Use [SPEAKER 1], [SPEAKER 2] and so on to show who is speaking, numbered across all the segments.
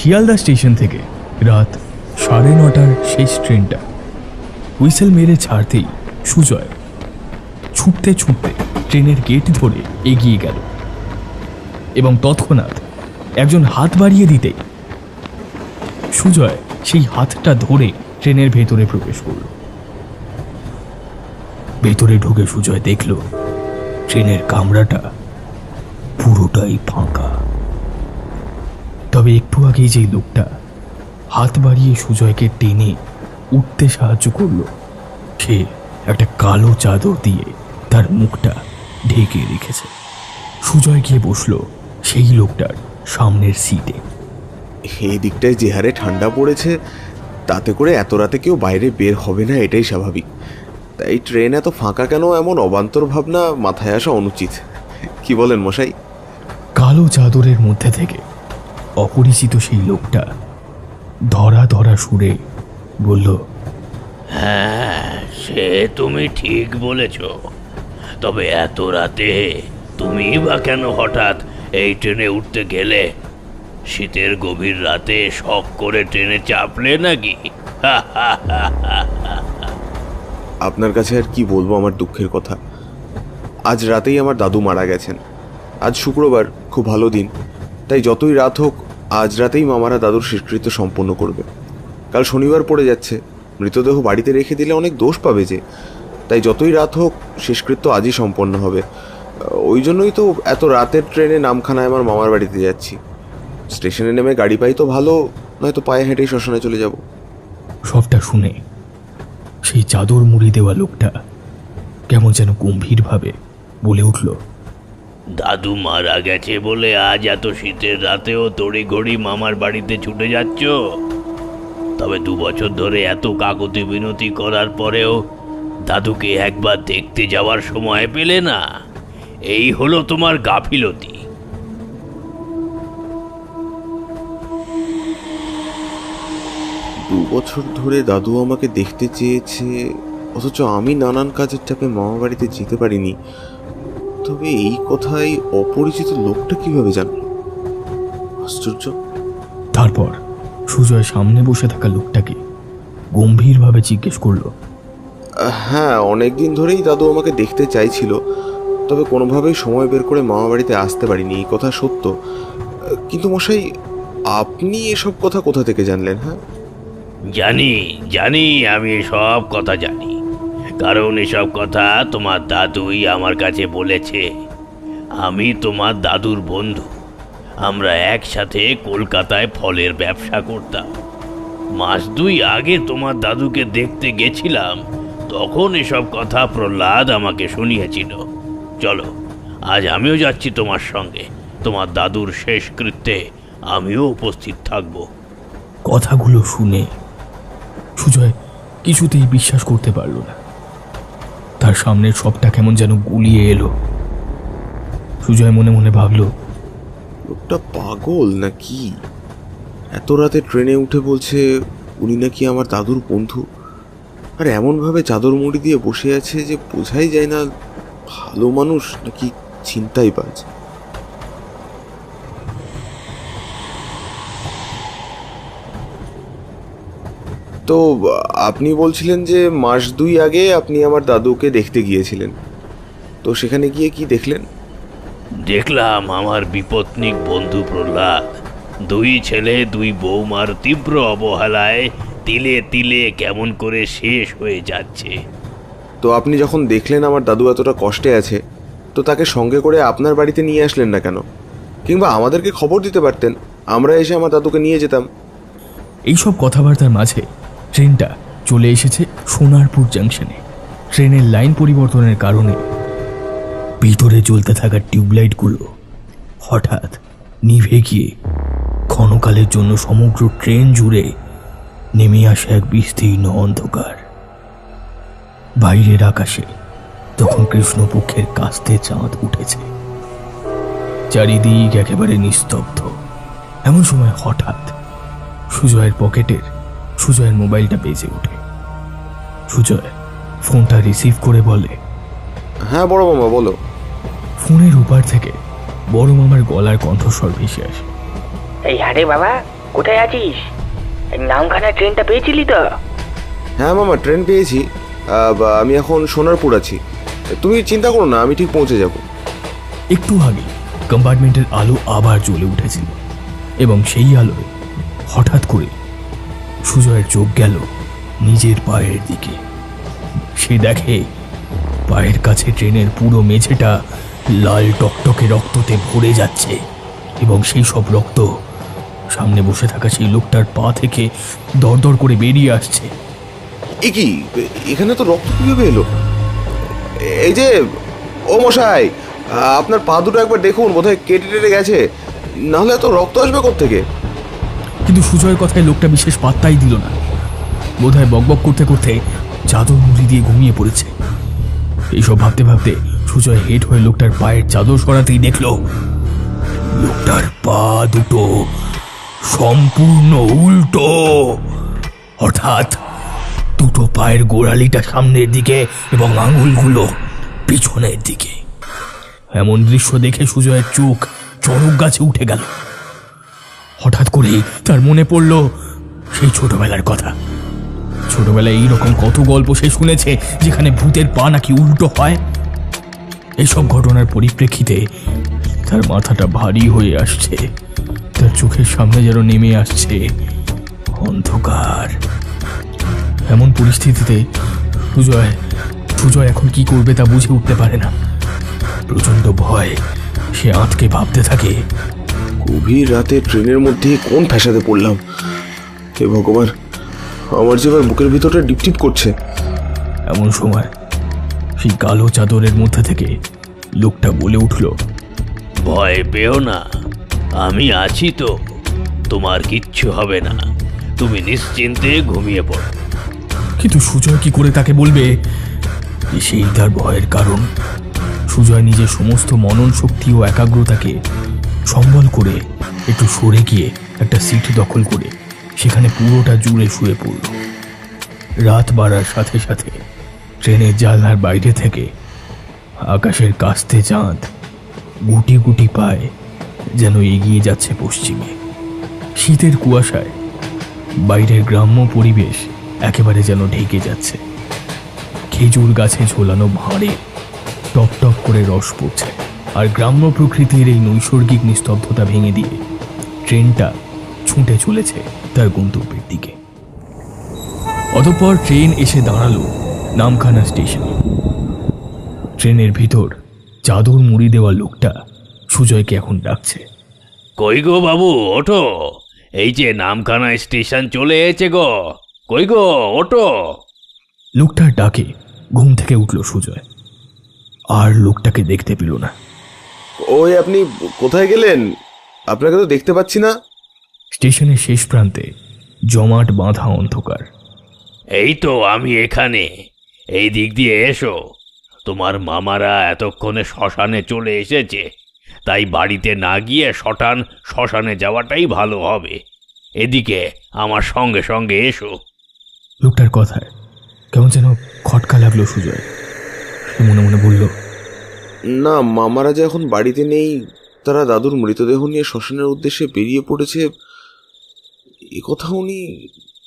[SPEAKER 1] Sealdah station থেকে রাত 9:30টার শেষ ট্রেনটা হুইসেল মেরে ছাড়তেই সুজয় ছুটতে ছুটতে ট্রেনের গেট ধরে এগিয়ে গেল এবং তৎক্ষণাৎ একজন হাত বাড়িয়ে দিতেই সুজয় সেই হাতটা ধরে ট্রেনের ভেতরে প্রবেশ করল। ভেতরে ঢুকে সুজয় দেখল ট্রেনের কামরাটা পুরোটাই ফাঁকা। তবে একটু আগেই যেই লোকটা হাত বাড়িয়ে সুজয়কে টেনে উঠতে সাহায্য করলো, সে একটা কালো চাদর দিয়ে তার মুখটা ঢেকে রেখেছে। সুজয় গিয়ে বসলো সেই লোকটার সামনের সিটে।
[SPEAKER 2] এই দিকটায় যে হারে ঠান্ডা পড়েছে, তাতে করে এত রাতে কেউ বাইরে বের হবে না, এটাই স্বাভাবিক। তাই ট্রেন এত ফাঁকা কেন, এমন অবান্তর ভাবনা মাথায় আসা অনুচিত। কি বলেন মশাই?
[SPEAKER 1] কালো চাদরের মধ্যে থেকে অপরিচিত সেই লোকটা ধরা ধরা সুরে বলল,
[SPEAKER 3] হ্যাঁ, সে তুমি ঠিক বলেছ। তবে এত রাতে তুমি বা কেন হঠাৎ এই ট্রেনে উঠতে গেলে? শীতের গভীর রাতে শখ করে ট্রেনে চাপলে নাকি?
[SPEAKER 2] আপনার কাছে আর কি বলবো আমার দুঃখের কথা। আজ রাতেই আমার দাদু মারা গেছেন। আজ শুক্রবার, খুব ভালো দিন। তাই যতই রাত হোক, আজ রাতেই মামারা দাদুর শেষকৃত্য সম্পন্ন করবে। কাল শনিবার পড়ে যাচ্ছে, মৃতদেহ বাড়িতে রেখে দিলে অনেক দোষ পাবে যে। তাই যতই রাত হোক, শেষকৃত্য আজই সম্পন্ন হবে। ওই জন্যই তো এত রাতের ট্রেনে নামখানায় আমার মামার বাড়িতে যাচ্ছি। স্টেশনে নেমে গাড়ি পাই তো ভালো, নয়তো পায়ে হেঁটেই শ্মশানে চলে যাব।
[SPEAKER 1] সবটা শুনে সেই চাদর মুড়ি দেওয়া লোকটা কেমন যেন গম্ভীরভাবে বলে উঠল,
[SPEAKER 3] দাদু মারা গেছে বলে আজ এত শীতের রাতেও তড়িঘড়ি মামার বাড়িতে ছুটে যাচ্ছ? তবে 2 বছর ধরে এত কাকুতি বিনতি করার পরেও দাদুকে একবার দেখতে যাওয়ার সময় পেলে না? এই হলো তোমার গাফিলতি।
[SPEAKER 2] 2 বছর ধরে দাদু আমাকে দেখতে চেয়েছে, অথচ আমি নানান কাজের চাপে মামা বাড়িতে যেতে পারিনি। তবে এই কথাই অপরিচিত লোকটা কিভাবে জানল? আশ্চর্য।
[SPEAKER 1] তারপর সুজয় সামনে বসে থাকা লোকটাকে গম্ভীরভাবে জিজ্ঞেস করলো,
[SPEAKER 2] হ্যাঁ, অনেকদিন ধরেই দাদু আমাকে দেখতে চাইছিল, তবে কোনোভাবেই সময় বের করে মামা বাড়িতে আসতে পারিনি, এই কথা সত্য। কিন্তু মশাই, আপনি এসব কথা কোথা থেকে জানলেন? হ্যাঁ,
[SPEAKER 3] জানি জানি, আমি সব কথা জানি। কারণ এসব কথা তোমার দাদুই আমার কাছে বলেছে। আমি তোমার দাদুর বন্ধু। আমরা একসাথে কলকাতায় ফলের ব্যবসা করতাম। 2 মাস আগে তোমার দাদুকে দেখতে গেছিলাম, তখন এসব কথা প্রহ্লাদ আমাকে শুনিয়েছিল। চলো, আজ আমিও যাচ্ছি তোমার সঙ্গে। তোমার দাদুর শেষকৃত্যে আমিও উপস্থিত থাকব।
[SPEAKER 1] কথাগুলো শুনে সুজয় কিছুতেই বিশ্বাস করতে পারল না। তার সামনের সবটা কেমন যেন গুলিয়ে এলো। সুজয় মনে মনে ভাবল,
[SPEAKER 2] লোকটা পাগল নাকি? এত রাতে ট্রেনে উঠে বলছে উনি নাকি আমার দাদুর বন্ধু, আর এমনভাবে চাদর মুড়ি দিয়ে বসে আছে যে বোঝাই যায় না ভালো মানুষ নাকি ছিনতাইবাজ। তো আপনি বলছিলেন যে 2 মাস আগে আপনি আমার দাদুকে দেখতে গিয়েছিলেন, তো সেখানে গিয়ে কি দেখলেন?
[SPEAKER 3] দেখলাম আমার বিপত্নিক বন্ধু প্রহ্লাদ 2 ছেলে 2 বৌমার তীব্র অবহেলায় তিলে তিলে কেমন করে শেষ হয়ে যাচ্ছে।
[SPEAKER 2] তো আপনি যখন দেখলেন আমার দাদু এতটা কষ্টে আছে, তো তাকে সঙ্গে করে আপনার বাড়িতে নিয়ে আসলেন না কেন? কিংবা আমাদেরকে খবর দিতে পারতেন, আমরা এসে আমার দাদুকে নিয়ে যেতাম।
[SPEAKER 1] এইসব কথাবার্তার মাঝে ট্রেনটা চলে এসেছে সোনারপুর জাংশনে। ট্রেনের লাইন পরিবর্তনের কারণে ভিতরে জ্বলতে থাকা টিউবলাইটগুলো হঠাৎ নিভে গিয়ে ক্ষণকালের জন্য সমগ্র ট্রেন জুড়ে নেমে আসে এক বিস্তীর্ণ অন্ধকার। বাইরের আকাশে তখন কৃষ্ণপক্ষের কাস্তে চাঁদ উঠেছে। চারিদিক একেবারে নিস্তব্ধ। এমন সময় হঠাৎ সুজয়ের পকেটের সুজয়ের মোবাইলটা বেজে ওঠে। সুজয় ফোনটা রিসিভ করে বলে,
[SPEAKER 2] হ্যাঁ বড় মামা, বলো।
[SPEAKER 1] ফোনের উপার থেকে বড় মামার গলার কণ্ঠস্বর ভেসে আসে,
[SPEAKER 4] এই আরে বাবা, কোথায় আছিস? নামখানা ট্রেনটা পেয়েছিলি তো?
[SPEAKER 2] হ্যাঁ মামা, ট্রেন পেয়েছি। আমি এখন সোনারপুর আছি। তুমি চিন্তা করো না, আমি ঠিক পৌঁছে যাব।
[SPEAKER 1] একটু আগে কম্পার্টমেন্টের আলো আবার জ্বলে উঠেছিল এবং সেই আলোয় হঠাৎ করে সুজয়ের চোখ গেল নিজের পায়ের দিকে। সে দেখে পায়ের কাছে ট্রেনের পুরো মেঝেটা লাল টকটকে রক্ততে ভরে যাচ্ছে এবং সেই সব রক্ত সামনে বসে থাকা সেই লোকটার পা থেকে দরদর করে বেরিয়ে আসছে।
[SPEAKER 2] এ কি, এখানে তো রক্ত কিভাবে এলো? এই যে, ও মশাই, আপনার পা দুটো একবার দেখুন, বোধহয় কেটে টেটে গেছে, নাহলে এত রক্ত আসবে কোত্থেকে?
[SPEAKER 1] কিন্তু সুজয়ের কথায় লোকটা বিশেষ পাত্তাই দিল না। বোধহয় বকবক করতে করতে চাদর মুড়ি দিয়ে ঘুমিয়ে পড়েছে। এইসব ভাবতে ভাবতে সুজয় হেড হয়ে লোকটার পায়ের চাদর সরাতেই দেখল লোকটার পা দুটো সম্পূর্ণ উল্টো। অর্থাৎ দুটো পায়ের গোড়ালিটা সামনের দিকে এবং আঙুলগুলো পিছনের দিকে। এমন দৃশ্য দেখে সুজয়ের চোখ চড়ক গাছে উঠে গেল। হঠাৎ করেই তার মনে পড়ল সেই ছোটবেলার কথা। ছোটবেলায় এইরকম কত গল্প সে শুনেছে যেখানে ভূতের পা নাকি উল্টো হয়। এইসব ঘটনার পরিপ্রেক্ষিতে তার মাথাটা ভারী হয়ে আসছে। তার চোখের সামনে যেন নেমে আসছে অন্ধকার। এমন পরিস্থিতিতে সুজয় এখন কি করবে তা বুঝে উঠতে পারে না। প্রচন্ড ভয় সে আঁতকে ভাবতে থাকে,
[SPEAKER 2] গভীর রাতে ট্রেনের মধ্যে কোন ফ্যাসাদে পড়লাম? হে ভগবান, আমার যে এবার বুকের ভিতরটা ডিপটিপ করছে।
[SPEAKER 1] এমন সময় সেই কালো চাদরের মধ্যে থেকে লোকটা বলে উঠল,
[SPEAKER 3] ভয় পেও না, আমি আছি তো, তোমার কিচ্ছু হবে না, তুমি নিশ্চিন্তে ঘুমিয়ে পড়ো।
[SPEAKER 1] কিন্তু সুজয় কি করে তাকে বলবে যে সেই তার ভয়ের কারণ? সুজয় নিজের সমস্ত মনন শক্তি ও একাগ্রতাকে সম্বল করে একটু সরে গিয়ে একটা সিট দখল করে সেখানে পুরোটা জুড়ে শুয়ে পড়ল। রাত বাড়ার সাথে সাথে ট্রেনের জানলার বাইরে থেকে আকাশের কাস্তে চাঁদ গুটি গুটি পায় যেন এগিয়ে যাচ্ছে পশ্চিমে। শীতের কুয়াশায় বাইরের গ্রাম্য পরিবেশ একেবারে যেন ঢেকে যাচ্ছে। খেজুর গাছে ঝোলানো ভাঁড়ে টপ টপ করে রস পড়ছে, আর গ্রাম্য প্রকৃতির এই নৈসর্গিক নিস্তব্ধতা ভেঙে দিয়ে ট্রেনটা ছুটে চলেছে তার গন্তব্যের দিকে। অতঃপর ট্রেন এসে দাঁড়ালো নামখানা স্টেশনে। ট্রেনের ভিতর চাদর মুড়ি দেওয়া লোকটা সুজয়কে এখন ডাকছে,
[SPEAKER 3] কই গো বাবু, ওঠো, এই যে নামখানা স্টেশন চলে এসেছে গো, কই গো, ওঠো।
[SPEAKER 1] লোকটার ডাকে ঘুম থেকে উঠল সুজয়, আর লোকটাকে দেখতে পেল না।
[SPEAKER 2] ওই আপনি কোথায় গেলেন? আপনাকে তো দেখতে পাচ্ছি না।
[SPEAKER 1] স্টেশনের শেষ প্রান্তে জমাট বাঁধা অন্ধকার।
[SPEAKER 3] এই তো আমি এখানে, এই দিক দিয়ে এসো। তোমার মামারা এতক্ষণে শ্মশানে চলে এসেছে, তাই বাড়িতে না গিয়ে শ্মশানে যাওয়াটাই ভালো হবে। এদিকে আমার সঙ্গে সঙ্গে এসো।
[SPEAKER 1] লোকটার কথায় কেমন যেন খটকা লাগলো সুজয়। সে মনে মনে বলল,
[SPEAKER 2] না, মামারা যে এখন বাড়িতে নেই, তারা দাদুর মৃতদেহ নিয়ে শ্মশানের উদ্দেশ্যে বেরিয়ে পড়েছে, এ কথা উনি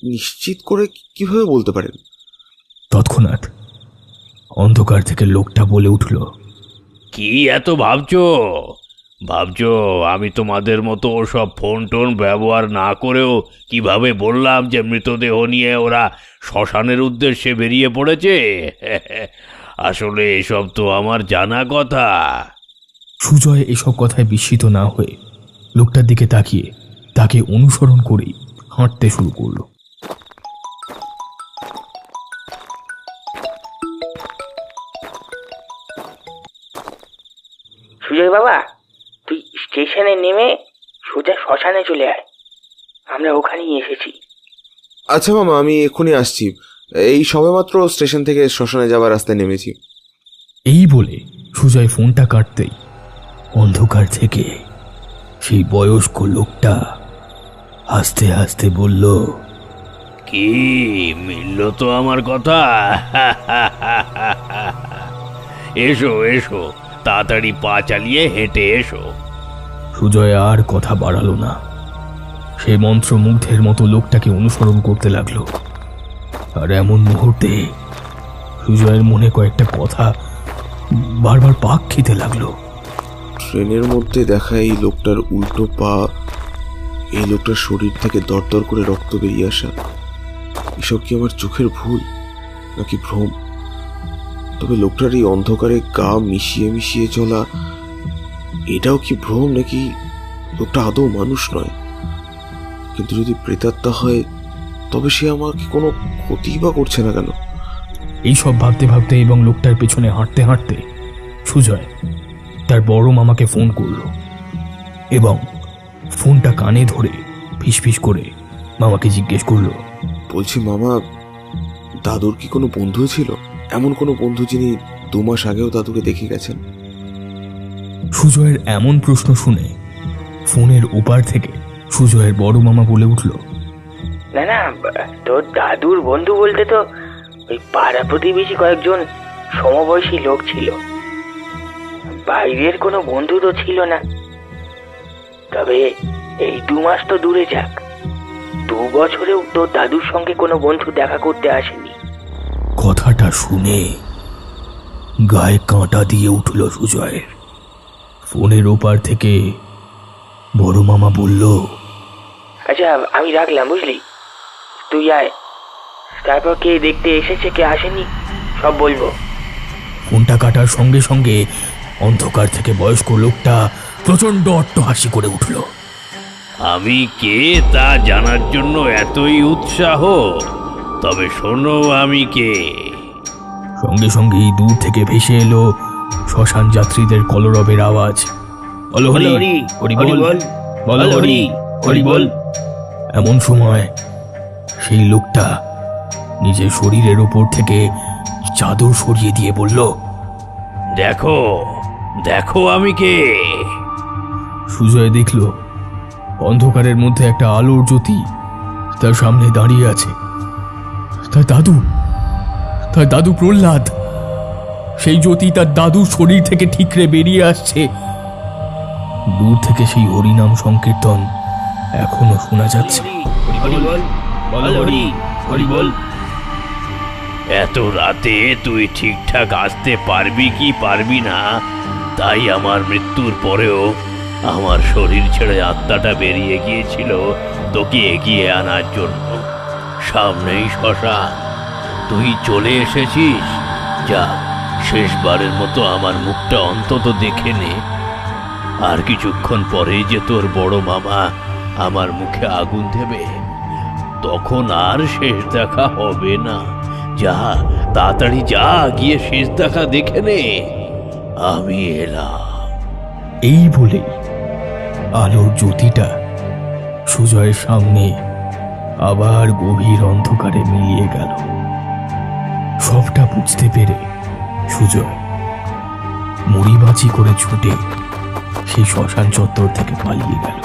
[SPEAKER 2] নিশ্চিত করে কিভাবে বলতে পারেন?
[SPEAKER 1] তৎক্ষণাৎ অন্ধকার থেকে লোকটা বলে উঠল,
[SPEAKER 3] কি এত ভাবছো? আমি তোমাদের মতো ওসব ফোন টোন ব্যবহার না করেও কিভাবে বললাম যে মৃতদেহ নিয়ে ওরা শ্মশানের উদ্দেশ্যে বেরিয়ে পড়েছে? আসলে এসব তো আমার জানা কথা।
[SPEAKER 1] সুজয় এসব কথায় বিস্মিত না হয়ে লোকটার দিকে তাকিয়ে তাকে অনুসরণ করেই হাঁটতে শুরু করলো।
[SPEAKER 4] সুজয় বাবা, তুই স্টেশনে নেমে সোজা শ্মশানে চলে আয়, আমরা ওখানেই এসেছি।
[SPEAKER 2] আচ্ছা মামা, আমি এক্ষুনি আসছি। এই সবেমাত্র স্টেশন থেকে শ্মশানে যাওয়ার রাস্তায় নেমেছি।
[SPEAKER 1] এই বলে সুজয় ফোনটা কাটতেই অন্ধকার থেকে সেই বয়স্ক লোকটা হাসতে হাসতে বলল,
[SPEAKER 3] কি মিলল তো আমার কথা? এসো এসো, তাড়াতাড়ি পা চালিয়ে হেঁটে এসো।
[SPEAKER 1] সুজয় আর কথা বাড়ালো না। সে মন্ত্রমুগ্ধের মতো লোকটাকে অনুসরণ করতে লাগলো। আর এমন মুহূর্তে সুজয়ের মনে কয়েকটা কথা বারবার পাক খেতে লাগলো।
[SPEAKER 2] ট্রেনের মধ্যে দেখা এই লোকটার উল্টো পা, এই লোকটার শরীর থেকে দরদর করে রক্ত বেরিয়ে আসা, এসব কি আমার চোখের ভুল নাকি ভ্রম? তবে লোকটার এই অন্ধকারে গা মিশিয়ে মিশিয়ে চলা, এটাও কি ভ্রম নাকি লোকটা আদৌ মানুষ নয়? কিন্তু যদি প্রেতাত্মা হয় তবে সে আমাকে কোনো ক্ষতি বা করছে না কেন?
[SPEAKER 1] এইসব ভাবতে ভাবতে এবং লোকটার পেছনে হাঁটতে হাঁটতে সুজয় তার বড় মামাকে ফোন করলো এবং ফোনটা কানে ধরে ফিসফিস করে মামাকে জিজ্ঞেস করলো,
[SPEAKER 2] বলছি মামা, দাদুর কি কোনো বন্ধু ছিল? এমন কোনো বন্ধু যিনি 2 মাস আগেও দাদুকে দেখে গেছেন?
[SPEAKER 1] সুজয়ের এমন প্রশ্ন শুনে ফোনের ওপার থেকে সুজয়ের বড় মামা বলে উঠল,
[SPEAKER 4] না না, তোর দাদুর বন্ধু বলতে তো ওই পাড়া প্রতিবেশী কয়েকজন সমবয়সী লোক ছিল, বাইরের কোনো বন্ধু তো ছিল না। তবে এই 2 মাস তো দূরে যাক, 2 বছরেও তোর দাদুর সঙ্গে কোনো বন্ধু দেখা করতে আসেনি।
[SPEAKER 1] কথাটা শুনে গায়ে কাঁটা দিয়ে উঠল সুজয়ের। ফোনের ওপার থেকে বড় মামা বলল,
[SPEAKER 4] আচ্ছা আমি রাখলাম, বুঝলি? তুই আয়, তারপর কে দেখতে এসেছে কে আসেনি সব বলবো।
[SPEAKER 1] ফোনটা কাটার সঙ্গে সঙ্গে অন্ধকার থেকে বয়স্ক লোকটা প্রচন্ড অট্টহাসি করে উঠল।
[SPEAKER 3] আমি কে তা জানার জন্য এতই উৎসাহ? তবে শোনো, আমি কে।
[SPEAKER 1] সঙ্গে সঙ্গেই দূর থেকে ভেসে এলো শ্মশান যাত্রীদের কলরবের আওয়াজ। বলো হরি হরি, হরি বল, বলো হরি হরি বল। এমন সময় সেই লোকটা নিজের শরীরের উপর থেকে চাদর সরিয়ে দিয়ে বলল,
[SPEAKER 3] দেখো দেখো আমি কে।
[SPEAKER 1] সুজয় দেখল অন্ধকারের মধ্যে একটা আলোর জ্যোতি তার সামনে দাঁড়িয়ে আছে। তার দাদু প্রহ্লাদ। সেই জ্যোতি তার দাদুর শরীর থেকে ঠিকরে বেরিয়ে আসছে। দূর থেকে সেই হরিনাম সংকীর্তন এখনো শোনা যাচ্ছে।
[SPEAKER 3] এত রাতে তুই ঠিকঠাক আসতে পারবি কি পারবি না, তাই আমার মৃত্যুর পরেও আমার শরীর ছেড়ে আত্মাটা বেরিয়ে গিয়েছিল তোকে এগিয়ে আনার জন্য। সামনেই শ্মশান, তুই চলে এসেছিস। যা, শেষবারের মতো আমার মুখটা অন্তত দেখে নে। আর কিছুক্ষণ পরেই যে তোর বড় মামা আমার মুখে আগুন দেবে, তখন আর শেষ দেখা হবে না। যা, তাড়াতাড়ি যা, গিয়ে শেষ দেখা দেখে নে। আমি এলাম।
[SPEAKER 1] এই বলেই আলোর জ্যোতিটা সুজয়ের সামনে আবার গভীর অন্ধকারে মিলিয়ে গেল। সবটা বুঝতে পেরে সুজয় মুড়িবাঁচি করে ছুটে সেই শ্মশান চত্বর থেকে পালিয়ে গেল।